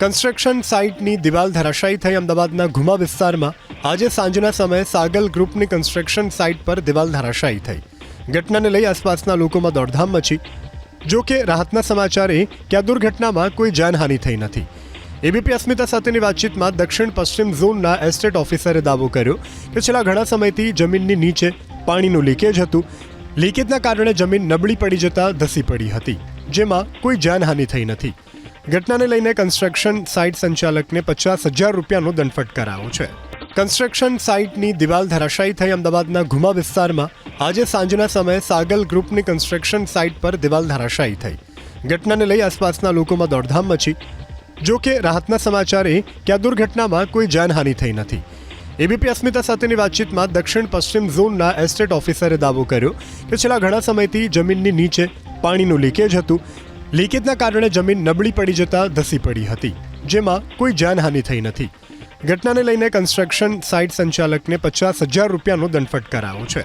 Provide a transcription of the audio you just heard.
Construction સાઇટની દિવાલ ધરાશાયી થઈ અમદાવાદના ઘુમા વિસ્તારમાં આજે સાંજના સમયે સાગલ ગ્રુપની કન્સ્ટ્રક્શન સાઇટ પર દિવાલ ધરાશાયી થઈ. ઘટનાને લઈ આસપાસના લોકોમાં દોડધામ મચી. જો કે રાહતના સમાચાર એ કે આ દુર્ઘટનામાં કોઈ જાનહાનિ થઈ નથી. એબીપી અસ્મિતા સાથેની વાતચીતમાં દક્ષિણ પશ્ચિમ ઝોનના એસ્ટેટ ઓફિસરે દાવો કર્યો કે છેલ્લા ઘણા સમયથી જમીનની નીચે પાણીનું લીકેજ હતું. લીકેજના કારણે જમીન નબળી પડી જતા ધસી પડી હતી, જેમાં કોઈ જાનહાનિ થઈ નથી. ઘટનાને લઈને કન્સ્ટ્રક્શન સાઇટ સંચાલકને 50,000 રૂપિયાનો દંડ ફટકારાયો છે. કન્સ્ટ્રક્શન સાઇટની દિવાલ ધરાશાયી થઈ અમદાવાદના ઘુમા વિસ્તારમાં આજે સાંજના સમયે સાગલ ગ્રુપની કન્સ્ટ્રક્શન સાઇટ પર દિવાલ ધરાશાયી થઈ. ઘટનાને લઈ આસપાસના લોકોમાં દોડધામ મચી. જો કે રાહતના સમાચાર એ કે આ દુર્ઘટનામાં કોઈ જાનહાનિ થઈ નથી. એબીપી અસ્મિતા સાથેની વાતચીતમાં દક્ષિણ પશ્ચિમ ઝોનના એસ્ટેટ ઓફિસરે દાવો કર્યો કે છેલ્લા ઘણા સમયથી જમીનની નીચે પાણીનું લીકેજ હતું. લીકેજના કારણે જમીન નબળી પડી જતા ધસી પડી હતી, જેમાં કોઈ જાનહાનિ થઈ નથી. ઘટનાને લઈને કન્સ્ટ્રક્શન સાઇટ સંચાલકને 50,000 રૂપિયાનો દંડ ફટકારાયો છે.